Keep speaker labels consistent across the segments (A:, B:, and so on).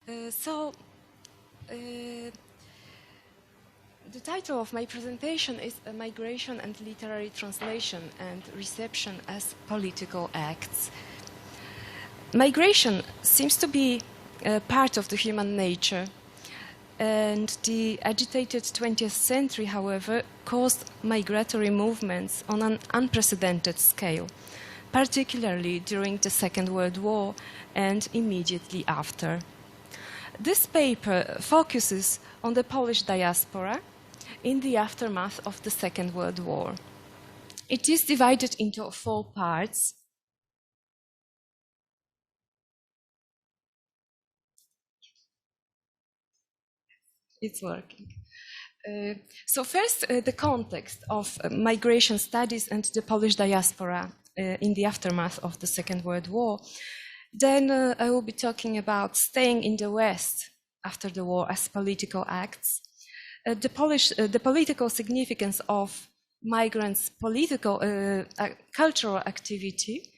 A: The title of my presentation is Migration and Literary Translation and Reception as Political Acts. Migration seems to be a part of the human nature, and the agitated 20th century, however, caused migratory movements on an unprecedented scale, particularly during the Second World War and immediately after. This paper focuses on the Polish diaspora in the aftermath of the Second World War. It is divided into 4 parts. It's working. So first, the context of migration studies and the Polish diaspora in the aftermath of the Second World War. Then I will be talking about staying in the West after the war as political acts, the political significance of migrants' political, cultural activity,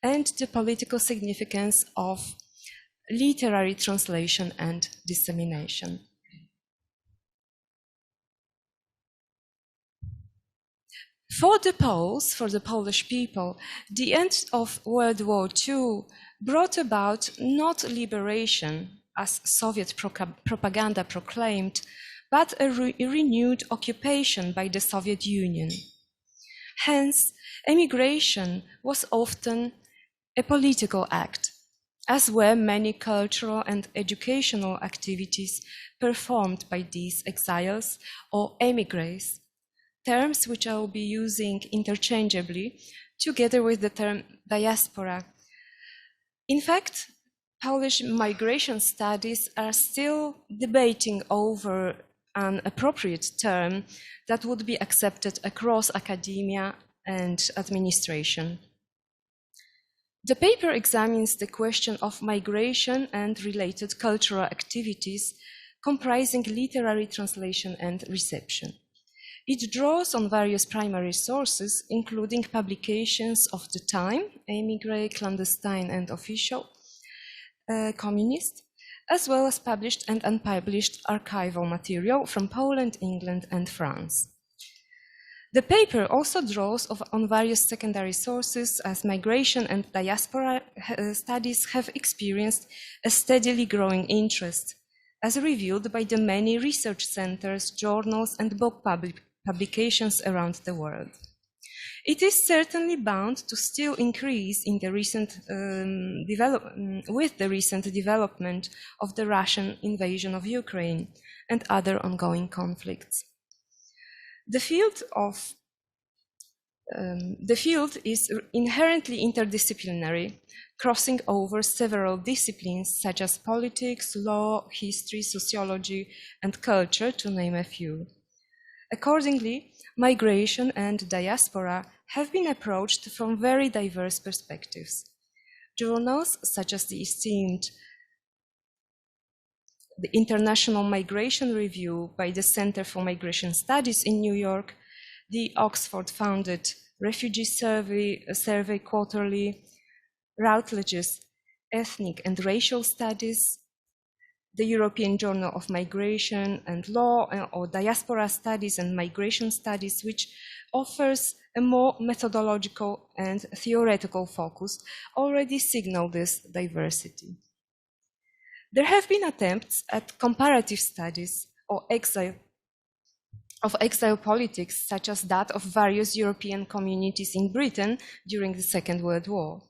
A: and the political significance of literary translation and dissemination. For the Poles, for the Polish people, the end of World War II brought about not liberation, as Soviet propaganda proclaimed, but a renewed occupation by the Soviet Union. Hence, emigration was often a political act, as were many cultural and educational activities performed by these exiles or émigrés, terms which I will be using interchangeably together with the term diaspora. In fact, Polish migration studies are still debating over an appropriate term that would be accepted across academia and administration. The paper examines the question of migration and related cultural activities comprising literary translation and reception. It draws on various primary sources, including publications of the time, émigré, clandestine, and official, communist, as well as published and unpublished archival material from Poland, England, and France. The paper also draws on various secondary sources, as migration and diaspora studies have experienced a steadily growing interest, as revealed by the many research centers, journals, and book publications around the world. It is certainly bound to still increase in the recent with the recent development of the Russian invasion of Ukraine and other ongoing conflicts. The field is inherently interdisciplinary, crossing over several disciplines such as politics, law, history, sociology, and culture, to name a few. Accordingly, migration and diaspora have been approached from very diverse perspectives. Journals such as the esteemed International Migration Review by the Center for Migration Studies in New York, the Oxford-founded Refugee Survey Quarterly, Routledge's Ethnic and Racial Studies, the European Journal of Migration and Law, or Diaspora Studies and Migration Studies, which offers a more methodological and theoretical focus, already signal this diversity. There have been attempts at comparative studies of exile politics, such as that of various European communities in Britain during the Second World War,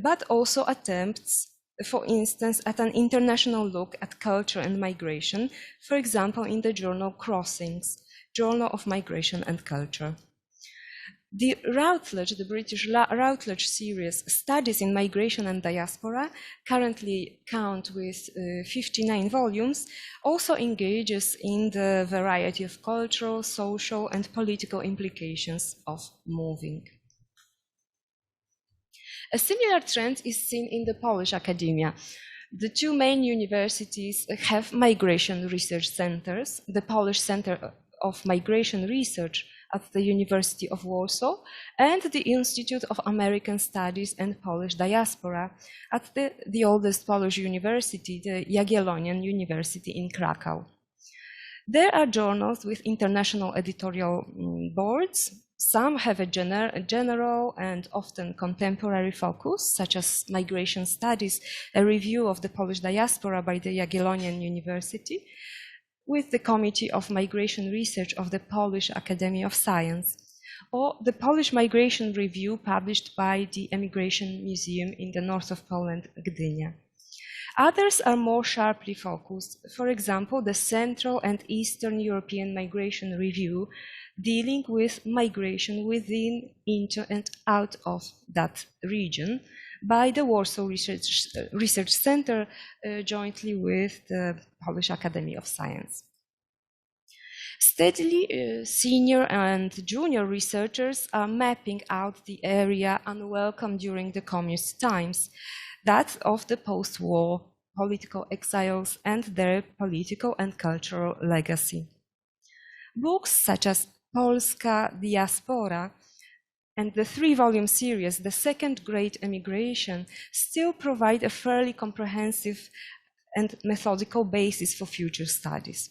A: but also attempts, for instance, at an international look at culture and migration, for example, in the journal Crossings, Journal of Migration and Culture. The British Routledge series, Studies in Migration and Diaspora, currently count with 59 volumes, also engages in the variety of cultural, social, and political implications of moving. A similar trend is seen in the Polish academia. The two main universities have migration research centers, the Polish Center of Migration Research at the University of Warsaw and the Institute of American Studies and Polish Diaspora at the oldest Polish university, the Jagiellonian University in Krakow. There are journals with international editorial boards. Some have a general and often contemporary focus, such as Migration Studies, a review of the Polish diaspora by the Jagiellonian University, with the Committee of Migration Research of the Polish Academy of Science, or the Polish Migration Review published by the Emigration Museum in the north of Poland, Gdynia. Others are more sharply focused, for example, the Central and Eastern European Migration Review, dealing with migration within, into, and out of that region by the Warsaw Research Center jointly with the Polish Academy of Science. Steadily, senior and junior researchers are mapping out the area unwelcome during the communist times, that of the post-war political exiles and their political and cultural legacy. Books such as Polska Diaspora and the three-volume series, The Second Great Emigration, still provide a fairly comprehensive and methodical basis for future studies.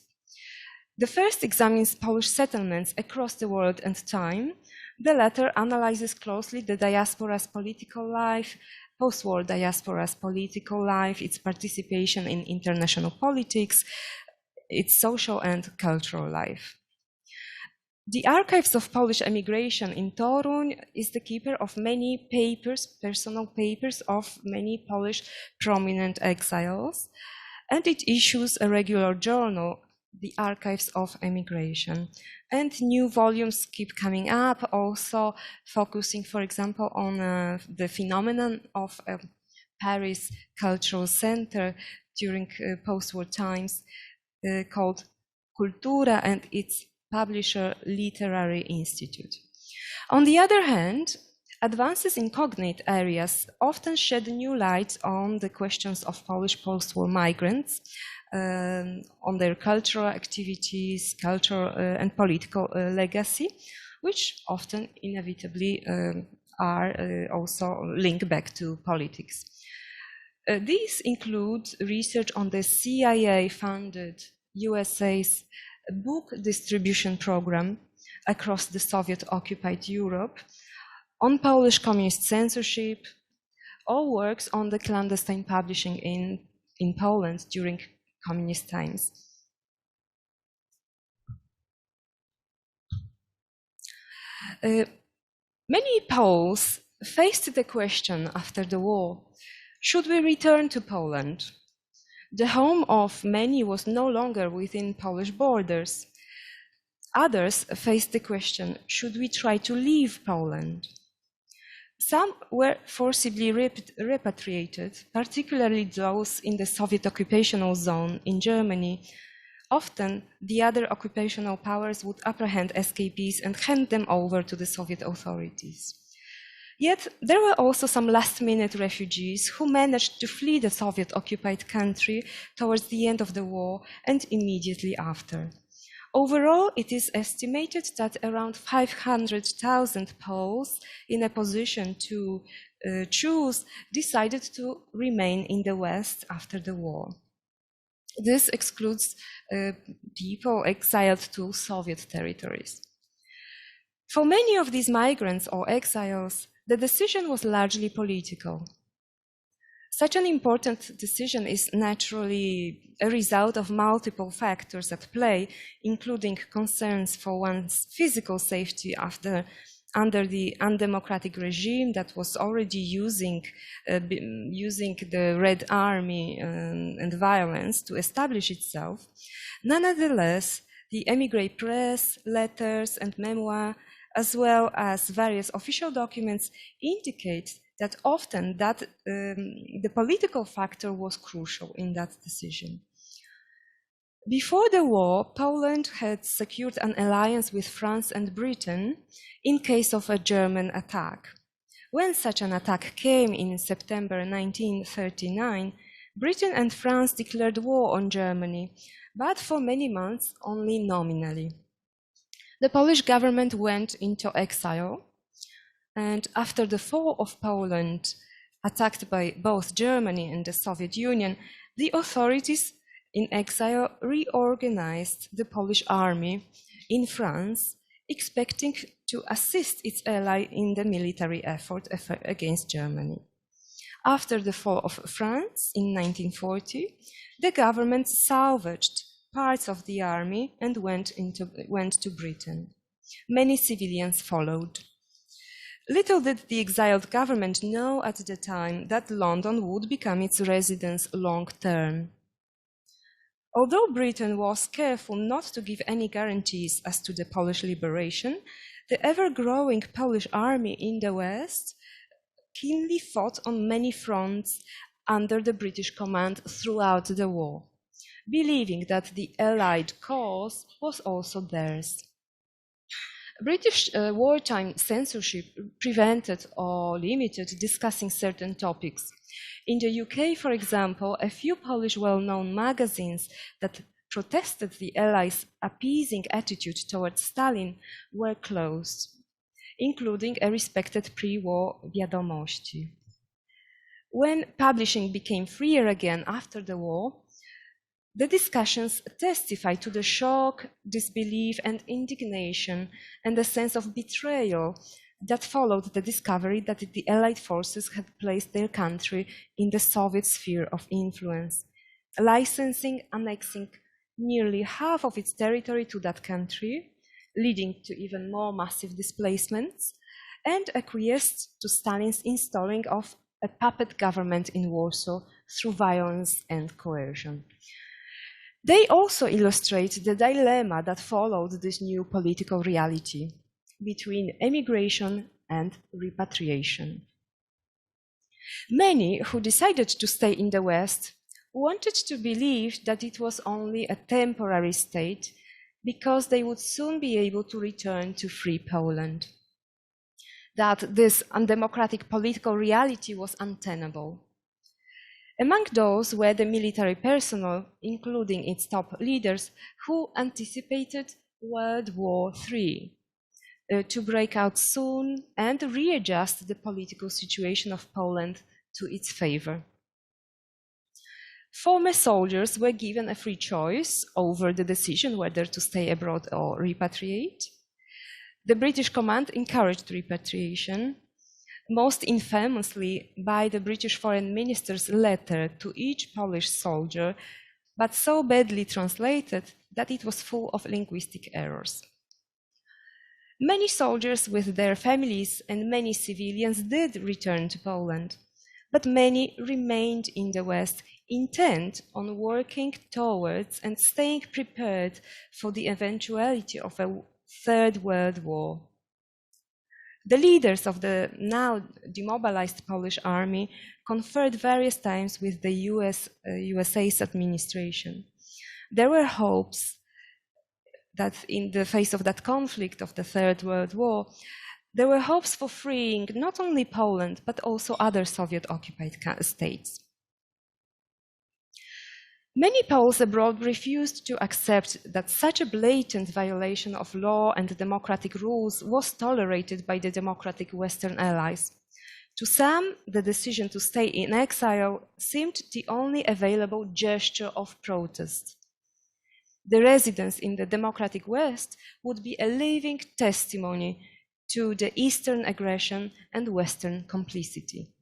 A: The first examines Polish settlements across the world and time. The latter analyzes closely the diaspora's political life, post-war diaspora's political life, its participation in international politics, its social and cultural life. The Archives of Polish Emigration in Toruń is the keeper of many papers, personal papers of many Polish prominent exiles, and it issues a regular journal, the Archives of Emigration. And new volumes keep coming up, also focusing, for example, on the phenomenon of a Paris Cultural Center during post-war times called Kultura, and its publisher Literary Institute. On the other hand, advances in cognate areas often shed new light on the questions of Polish post-war migrants, on their cultural activities, cultural and political legacy, which often inevitably are also linked back to politics. These include research on the CIA-funded USA's book distribution program across the Soviet-occupied Europe, on Polish communist censorship, or works on the clandestine publishing in Poland during communist times. Many Poles faced the question after the war, should we return to Poland? The home of many was no longer within Polish borders. Others faced the question, should we try to leave Poland? Some were forcibly repatriated, particularly those in the Soviet occupational zone in Germany. Often, the other occupational powers would apprehend escapees and hand them over to the Soviet authorities. Yet, there were also some last-minute refugees who managed to flee the Soviet-occupied country towards the end of the war and immediately after. Overall, it is estimated that around 500,000 Poles in a position to choose decided to remain in the West after the war. This excludes people exiled to Soviet territories. For many of these migrants or exiles, the decision was largely political. Such an important decision is naturally a result of multiple factors at play, including concerns for one's physical safety under the undemocratic regime that was already using the Red Army and violence to establish itself. Nonetheless, the émigré press, letters, and memoir, as well as various official documents, indicate that often the political factor was crucial in that decision. Before the war, Poland had secured an alliance with France and Britain in case of a German attack. When such an attack came in September 1939, Britain and France declared war on Germany, but for many months only nominally. The Polish government went into exile, and after the fall of Poland, attacked by both Germany and the Soviet Union, the authorities in exile reorganized the Polish army in France, expecting to assist its ally in the military effort against Germany. After the fall of France in 1940, the government salvaged parts of the army and went to Britain. Many civilians followed. Little did the exiled government know at the time that London would become its residence long term. Although Britain was careful not to give any guarantees as to the Polish liberation, the ever-growing Polish army in the West keenly fought on many fronts under the British command throughout the war, believing that the Allied cause was also theirs. British wartime censorship prevented or limited discussing certain topics. In the UK, for example, a few Polish well-known magazines that protested the Allies' appeasing attitude towards Stalin were closed, including a respected pre-war Wiadomości. When publishing became freer again after the war, the discussions testify to the shock, disbelief, and indignation, and a sense of betrayal that followed the discovery that the Allied forces had placed their country in the Soviet sphere of influence, annexing nearly half of its territory to that country, leading to even more massive displacements, and acquiesced to Stalin's installing of a puppet government in Warsaw through violence and coercion. They also illustrate the dilemma that followed this new political reality between emigration and repatriation. Many who decided to stay in the West wanted to believe that it was only a temporary state because they would soon be able to return to free Poland, that this undemocratic political reality was untenable. Among those were the military personnel, including its top leaders, who anticipated World War III to break out soon and readjust the political situation of Poland to its favor. Former soldiers were given a free choice over the decision whether to stay abroad or repatriate. The British command encouraged repatriation, most infamously by the British Foreign Minister's letter to each Polish soldier, but so badly translated that it was full of linguistic errors. Many soldiers with their families and many civilians did return to Poland, but many remained in the West, intent on working towards and staying prepared for the eventuality of a Third World War. The leaders of the now demobilized Polish army conferred various times with the USA's administration. There were hopes that in the face of that conflict of the Third World War, there were hopes for freeing not only Poland, but also other Soviet-occupied states. Many Poles abroad refused to accept that such a blatant violation of law and democratic rules was tolerated by the democratic Western allies. To some, the decision to stay in exile seemed the only available gesture of protest. The residence in the democratic West would be a living testimony to the Eastern aggression and Western complicity.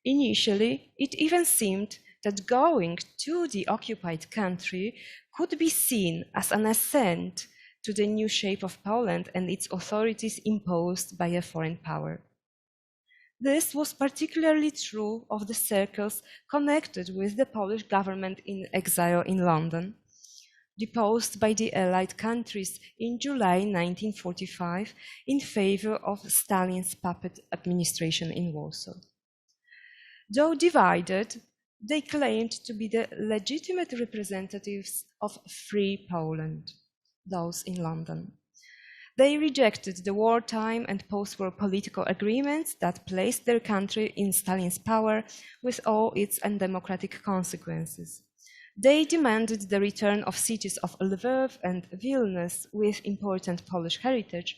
A: Initially, it even seemed that going to the occupied country could be seen as an assent to the new shape of Poland and its authorities imposed by a foreign power. This was particularly true of the circles connected with the Polish government in exile in London, deposed by the Allied countries in July 1945 in favor of Stalin's puppet administration in Warsaw. Though divided, they claimed to be the legitimate representatives of free Poland, those in London. They rejected the wartime and post-war political agreements that placed their country in Stalin's power with all its undemocratic consequences. They demanded the return of cities of Lviv and Vilnius with important Polish heritage,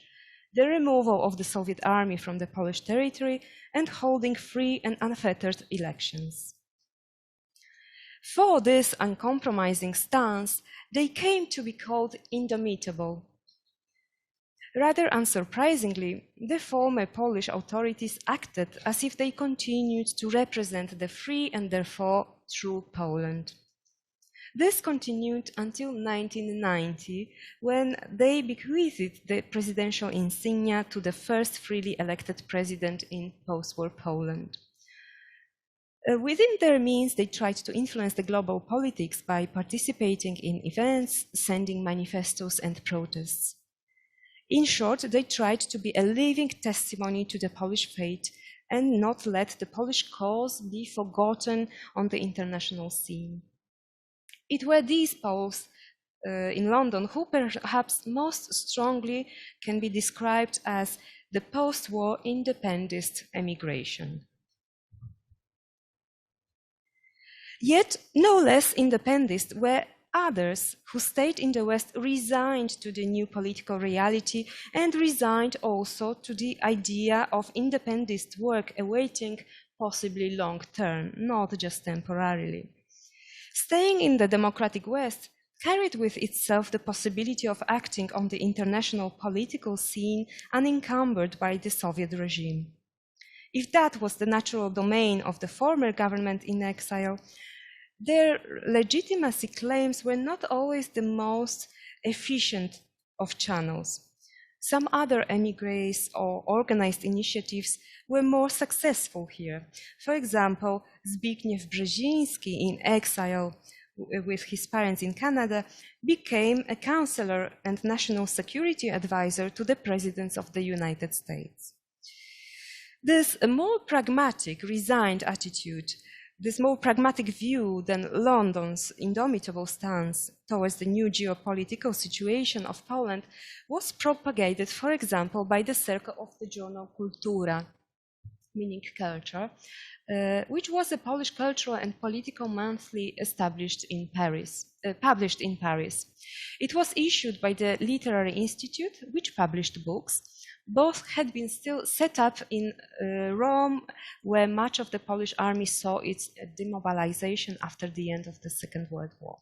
A: the removal of the Soviet army from the Polish territory, and holding free and unfettered elections. For this uncompromising stance, they came to be called indomitable. Rather unsurprisingly, the former Polish authorities acted as if they continued to represent the free and therefore true Poland. This continued until 1990, when they bequeathed the presidential insignia to the first freely elected president in post-war Poland. Within their means, they tried to influence the global politics by participating in events, sending manifestos and protests. In short, they tried to be a living testimony to the Polish fate and not let the Polish cause be forgotten on the international scene. It were these Poles in London who perhaps most strongly can be described as the post-war independentist emigration. Yet no less independentist were others who stayed in the West, resigned to the new political reality and resigned also to the idea of independentist work awaiting possibly long term, not just temporarily. Staying in the democratic West carried with itself the possibility of acting on the international political scene unencumbered by the Soviet regime. If that was the natural domain of the former government in exile, their legitimacy claims were not always the most efficient of channels. Some other émigrés or organized initiatives were more successful here. For example, Zbigniew Brzeziński, in exile with his parents in Canada, became a counselor and national security advisor to the presidents of the United States. This more pragmatic, resigned attitude, this more pragmatic view than London's indomitable stance towards the new geopolitical situation of Poland was propagated, for example, by the circle of the journal Kultura, meaning culture, which was a Polish cultural and political monthly published in Paris. It was issued by the Literary Institute, which published books. Both had been still set up in Rome, where much of the Polish army saw its demobilization after the end of the Second World War.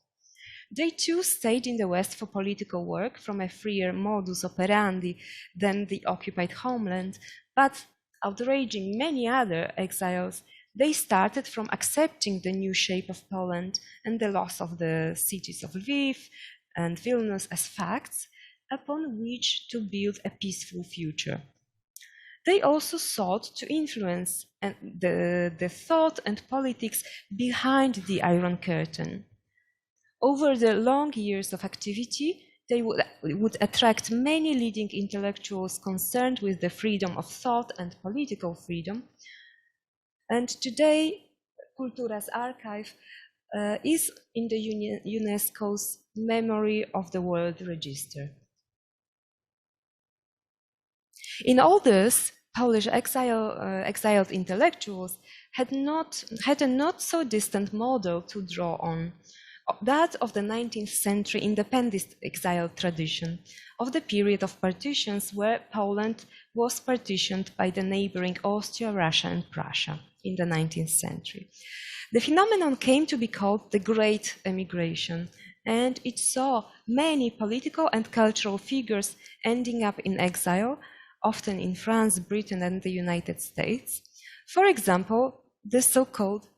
A: They too stayed in the West for political work from a freer modus operandi than the occupied homeland, but outraging many other exiles, they started from accepting the new shape of Poland and the loss of the cities of Lviv and Vilnius as facts, upon which to build a peaceful future. They also sought to influence the thought and politics behind the Iron Curtain. Over the long years of activity, they would attract many leading intellectuals concerned with the freedom of thought and political freedom. And today, Kultura's archive is in the UNESCO's Memory of the World Register. In all this, Polish exiled intellectuals had a not so distant model to draw on, that of the 19th century independentist exile tradition, of the period of partitions where Poland was partitioned by the neighboring Austria, Russia, and Prussia in the 19th century. The phenomenon came to be called the Great Emigration, and it saw many political and cultural figures ending up in exile, often in France, Britain, and the United States. For example, the so-called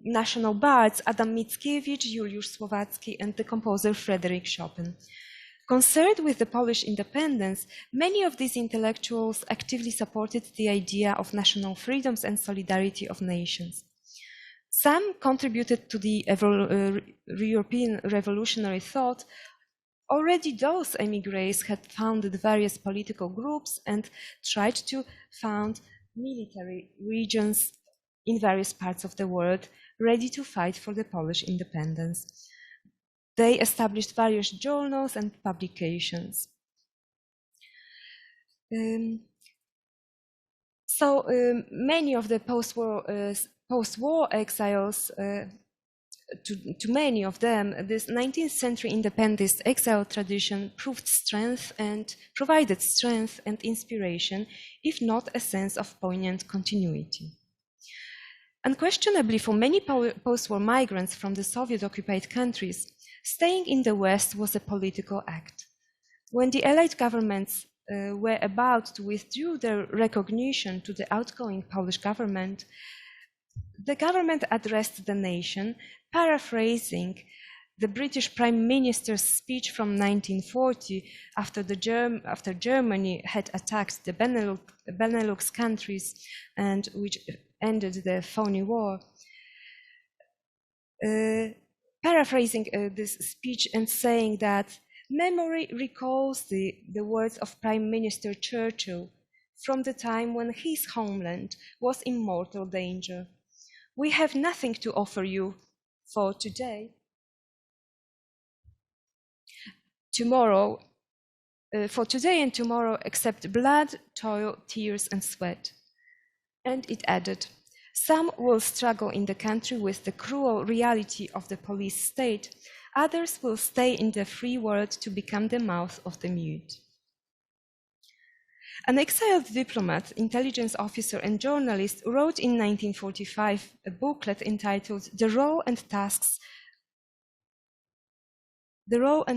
A: national bards Adam Mickiewicz, Juliusz Słowacki, and the composer Frederick Chopin. Concerned with the Polish independence, many of these intellectuals actively supported the idea of national freedoms and solidarity of nations. Some contributed to the European revolutionary thought already those emigres had founded various political groups and tried to found military regions in various parts of the world ready to fight for the Polish independence. They established various journals and publications. Many of the post-war exiles, to many of them, this 19th century independentist exile tradition provided strength and inspiration, if not a sense of poignant continuity. Unquestionably, for many post-war migrants from the Soviet-occupied countries, staying in the West was a political act. When the Allied governments were about to withdraw their recognition to the outgoing Polish government, the government addressed the nation, paraphrasing the British Prime Minister's speech from 1940 after Germany had attacked the Benelux countries and which ended the phony war. Paraphrasing this speech and saying that memory recalls the words of Prime Minister Churchill from the time when his homeland was in mortal danger. We have nothing to offer you for today. For today and tomorrow, except blood, toil, tears, and sweat. And it added, some will struggle in the country with the cruel reality of the police state. Others will stay in the free world to become the mouth of the mute. An exiled diplomat, intelligence officer, and journalist wrote in 1945 a booklet entitled The Role and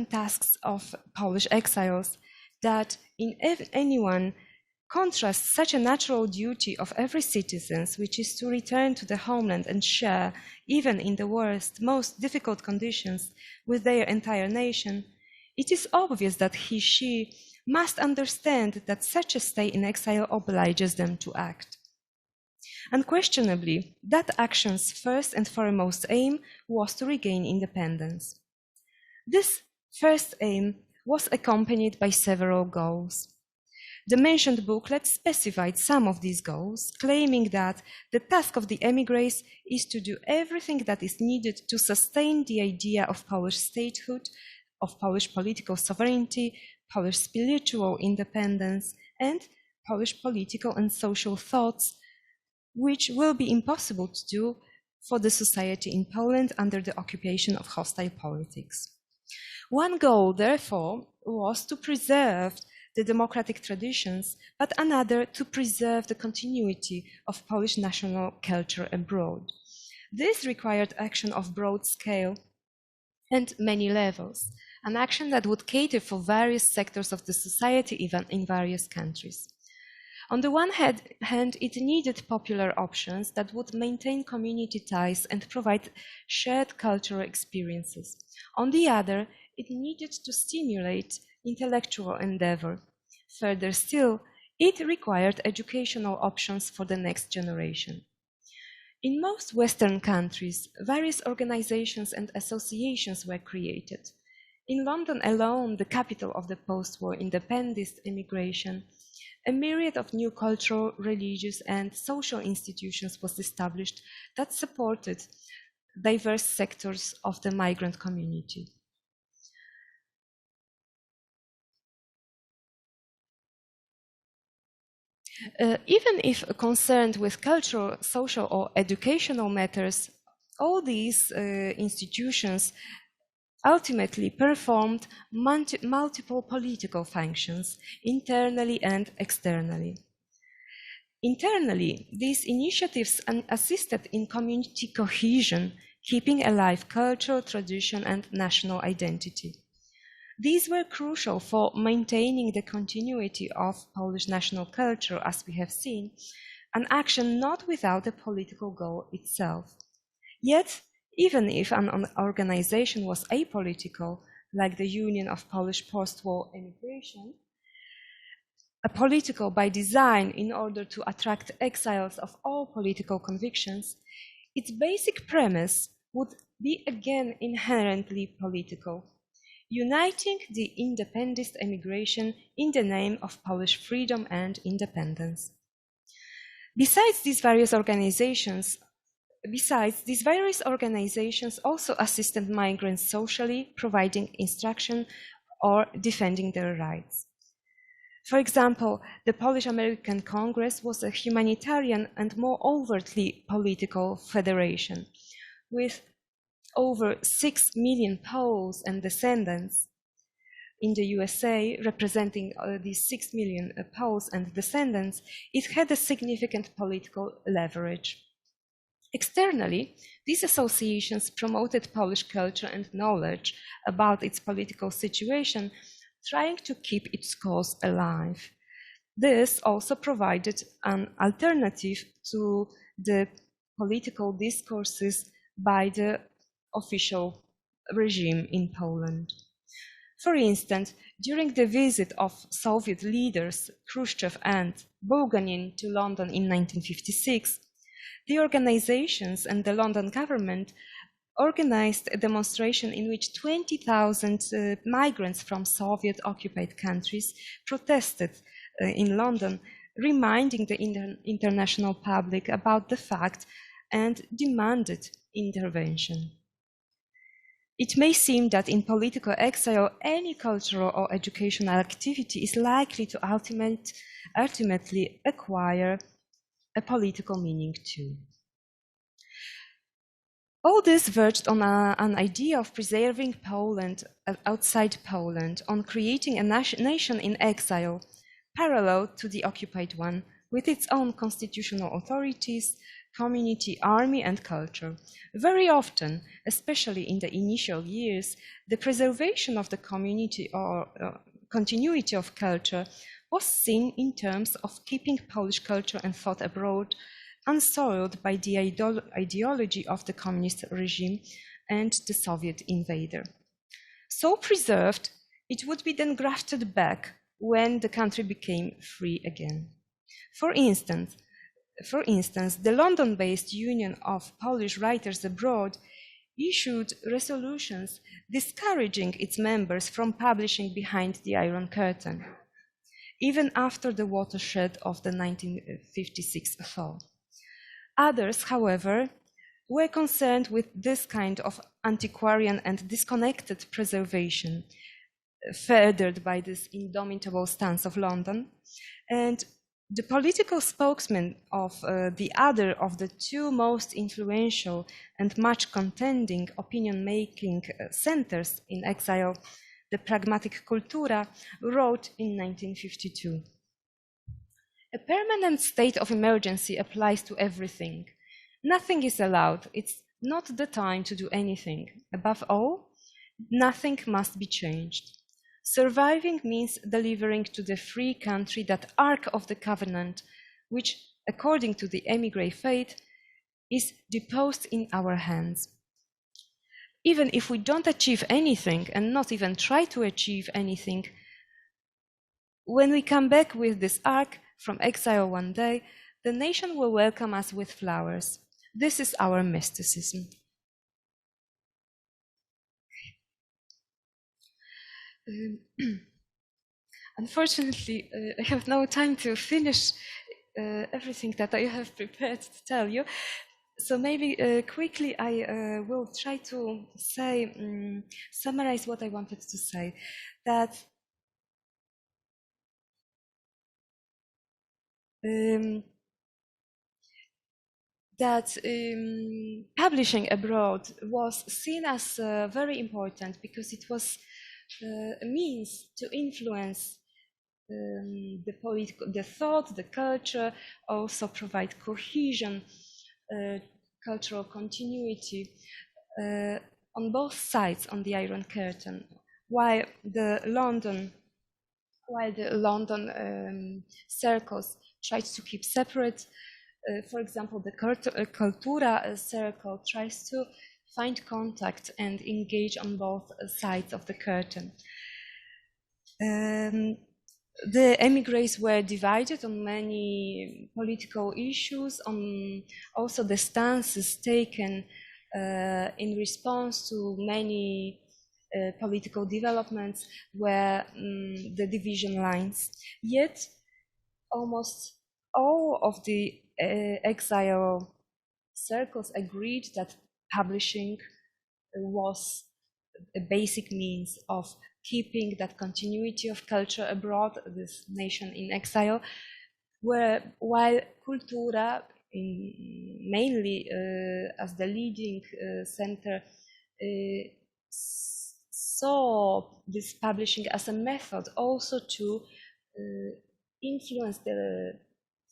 A: Tasks of Polish Exiles, that in anyone contrasts such a natural duty of every citizen, which is to return to the homeland and share, even in the worst, most difficult conditions, with their entire nation. It is obvious that she must understand that such a stay in exile obliges them to act. Unquestionably, that action's first and foremost aim was to regain independence. This first aim was accompanied by several goals. The mentioned booklet specified some of these goals, claiming that the task of the émigrés is to do everything that is needed to sustain the idea of Polish statehood, of Polish political sovereignty, Polish spiritual independence, and Polish political and social thoughts, which will be impossible to do for the society in Poland under the occupation of hostile politics. One goal, therefore, was to preserve the democratic traditions, but another to preserve the continuity of Polish national culture abroad. This required action of broad scale and many levels, an action that would cater for various sectors of the society, even in various countries. On the one hand, it needed popular options that would maintain community ties and provide shared cultural experiences. On the other, it needed to stimulate intellectual endeavor. Further still, it required educational options for the next generation. In most Western countries, various organizations and associations were created. In London alone, the capital of the post-war independentist immigration, a myriad of new cultural, religious, and social institutions was established that supported diverse sectors of the migrant community. Even if concerned with cultural, social, or educational matters, all these institutions ultimately performed multiple political functions, internally and externally. Internally, these initiatives assisted in community cohesion, keeping alive culture, tradition, and national identity. These were crucial for maintaining the continuity of Polish national culture, as we have seen, an action not without a political goal itself. Yet, even if an organization was apolitical, like the Union of Polish Post-War Emigration, apolitical by design in order to attract exiles of all political convictions, its basic premise would be again inherently political. uniting the independentist emigration in the name of Polish freedom and independence. Besides, these various organizations also assisted migrants socially, providing instruction or defending their rights. For example, the Polish American Congress was a humanitarian and more overtly political federation, with over 6 million Poles and descendants in the USA, representing these 6 million Poles and descendants. It had a significant political leverage. Externally, these associations promoted Polish culture and knowledge about its political situation, trying to keep its cause alive. This also provided an alternative to the political discourses by the official regime in Poland. For instance, during the visit of Soviet leaders Khrushchev and Bulganin to London in 1956, the organizations and the London government organized a demonstration in which 20,000 migrants from Soviet-occupied countries protested in London, reminding the international public about the fact and demanded intervention. It may seem that in political exile, any cultural or educational activity is likely to ultimately acquire a political meaning too. All this verged on an idea of preserving Poland outside Poland, on creating a nation in exile, parallel to the occupied one, with its own constitutional authorities, community, army, and culture. Very often, especially in the initial years, the preservation of the community or continuity of culture was seen in terms of keeping Polish culture and thought abroad unsoiled by the ideology of the communist regime and the Soviet invader. So preserved, it would be then grafted back when the country became free again. For instance, the London-based Union of Polish Writers Abroad issued resolutions discouraging its members from publishing behind the Iron Curtain, even after the watershed of the 1956 thaw. Others, however, were concerned with this kind of antiquarian and disconnected preservation, furthered by this indomitable stance of London, and the political spokesman of the other of the two most influential and much contending opinion-making centers in exile, the pragmatic Kultura, wrote in 1952. A permanent state of emergency applies to everything. Nothing is allowed. It's not the time to do anything. Above all, nothing must be changed. Surviving means delivering to the free country that Ark of the Covenant, which, according to the émigré faith, is deposed in our hands. Even if we don't achieve anything and not even try to achieve anything, when we come back with this Ark from exile one day, the nation will welcome us with flowers. This is our mysticism. Unfortunately, I have no time to finish everything that I have prepared to tell you. So maybe quickly I will try to say, summarize what I wanted to say. That publishing abroad was seen as very important because it was a means to influence the thought, the culture, also provide cohesion, cultural continuity on both sides on the Iron Curtain, while the London circles tried to keep separate. For example, the Kultura circle tries to find contact and engage on both sides of the curtain. The émigrés were divided on many political issues, on also the stances taken in response to many political developments were the division lines. Yet, almost all of the exile circles agreed that publishing was a basic means of keeping that continuity of culture abroad, this nation in exile, while Cultura, mainly as the leading center, saw this publishing as a method also to influence the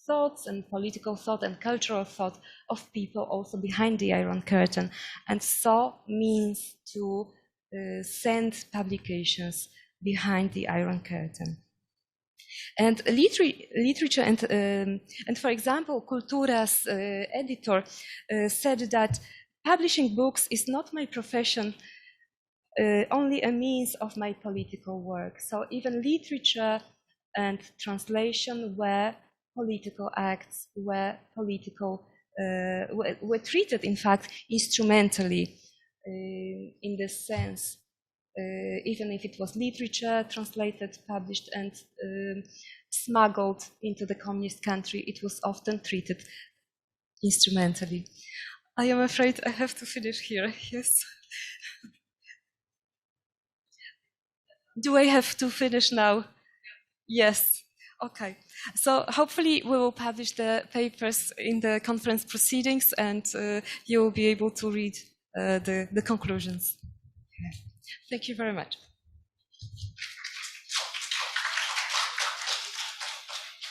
A: thoughts and political thought and cultural thought of people also behind the Iron Curtain, and saw means to send publications behind the Iron Curtain. And literature and for example, Cultura's editor said that publishing books is not my profession, only a means of my political work. So even literature and translation were political acts, were treated, in fact, instrumentally in this sense. Even if it was literature translated, published, and smuggled into the communist country, it was often treated instrumentally. I am afraid I have to finish here. Yes. Do I have to finish now? Yes. Okay. So hopefully we will publish the papers in the conference proceedings, and you will be able to read the conclusions. Thank you very much.